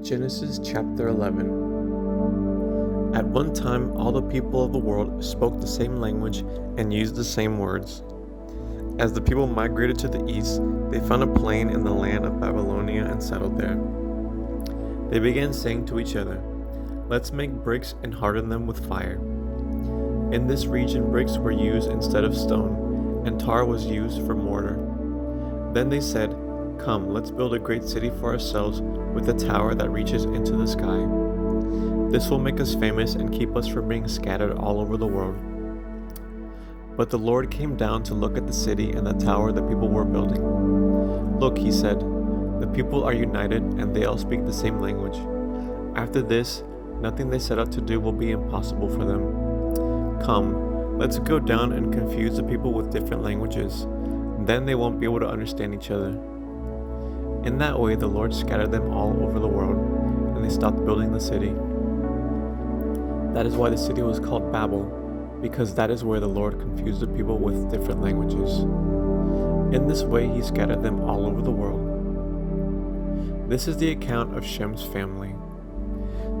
Genesis chapter 11. At one time, all the people of the world spoke the same language and used the same words. As the people migrated to the east, they found a plain in the land of Babylonia and settled there. They began saying to each other, "Let's make bricks and harden them with fire." In this region, bricks were used instead of stone, and tar was used for mortar. Then they said, "Come, let's build a great city for ourselves with a tower that reaches into the sky. This will make us famous and keep us from being scattered all over the world." But the Lord came down to look at the city and the tower the people were building. "Look," he said, "the people are united and they all speak the same language. After this, nothing they set out to do will be impossible for them. Come, let's go down and confuse the people with different languages. Then they won't be able to understand each other." In that way, the Lord scattered them all over the world, and they stopped building the city. That is why the city was called Babel, because that is where the Lord confused the people with different languages. In this way, he scattered them all over the world. This is the account of Shem's family.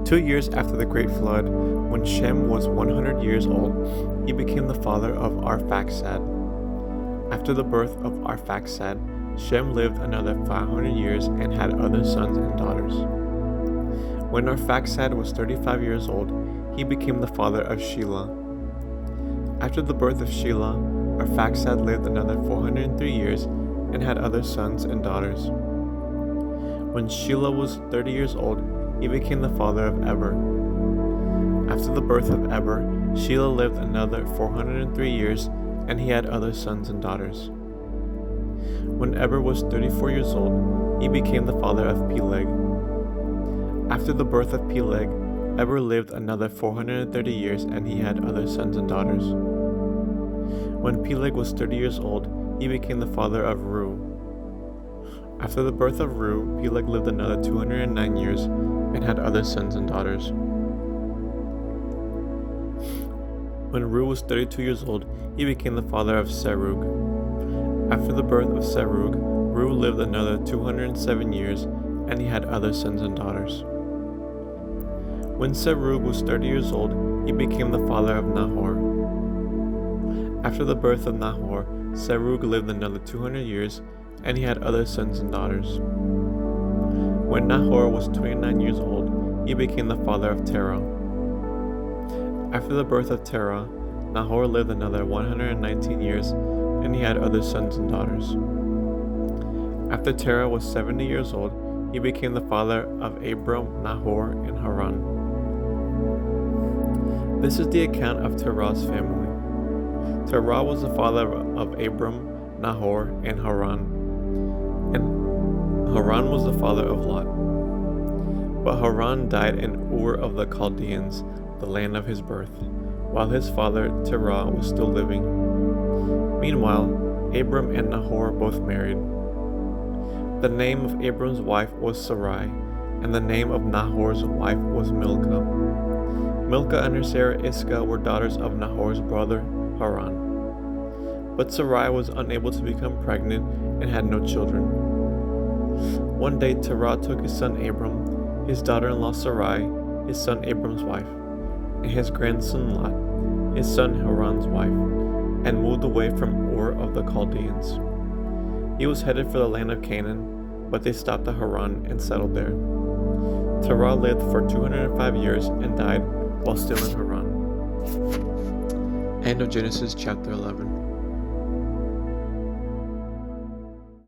2 years after the great flood, when Shem was 100 years old, he became the father of Arphaxad. After the birth of Arphaxad, Shem lived another 500 years and had other sons and daughters. When Arphaxad was 35 years old, he became the father of Shelah. After the birth of Shelah, Arphaxad lived another 403 years and had other sons and daughters. When Shelah was 30 years old, he became the father of Eber. After the birth of Eber, Shelah lived another 403 years and he had other sons and daughters. When Eber was 34 years old, he became the father of Peleg. After the birth of Peleg, Eber lived another 430 years and he had other sons and daughters. When Peleg was 30 years old, he became the father of Reu. After the birth of Reu, Peleg lived another 209 years and had other sons and daughters. When Reu was 32 years old, he became the father of Serug. After the birth of Serug, Reu lived another 207 years, and he had other sons and daughters. When Serug was 30 years old, he became the father of Nahor. After the birth of Nahor, Serug lived another 200 years, and he had other sons and daughters. When Nahor was 29 years old, he became the father of Terah. After the birth of Terah, Nahor lived another 119 years, and he had other sons and daughters. After Terah was 70 years old, he became the father of Abram, Nahor, and Haran. This is the account of Terah's family. Terah was the father of Abram, Nahor, and Haran was the father of Lot. But Haran died in Ur of the Chaldeans, the land of his birth, while his father Terah was still living. Meanwhile, Abram and Nahor both married. The name of Abram's wife was Sarai, and the name of Nahor's wife was Milcah. Milcah and her sister Iscah were daughters of Nahor's brother Haran. But Sarai was unable to become pregnant and had no children. One day Terah took his son Abram, his daughter-in-law Sarai, his son Abram's wife, and his grandson Lot, his son Haran's wife, and moved away from Ur of the Chaldeans. He was headed for the land of Canaan, but they stopped at Haran and settled there. Terah lived for 205 years and died while still in Haran. End of Genesis chapter 11.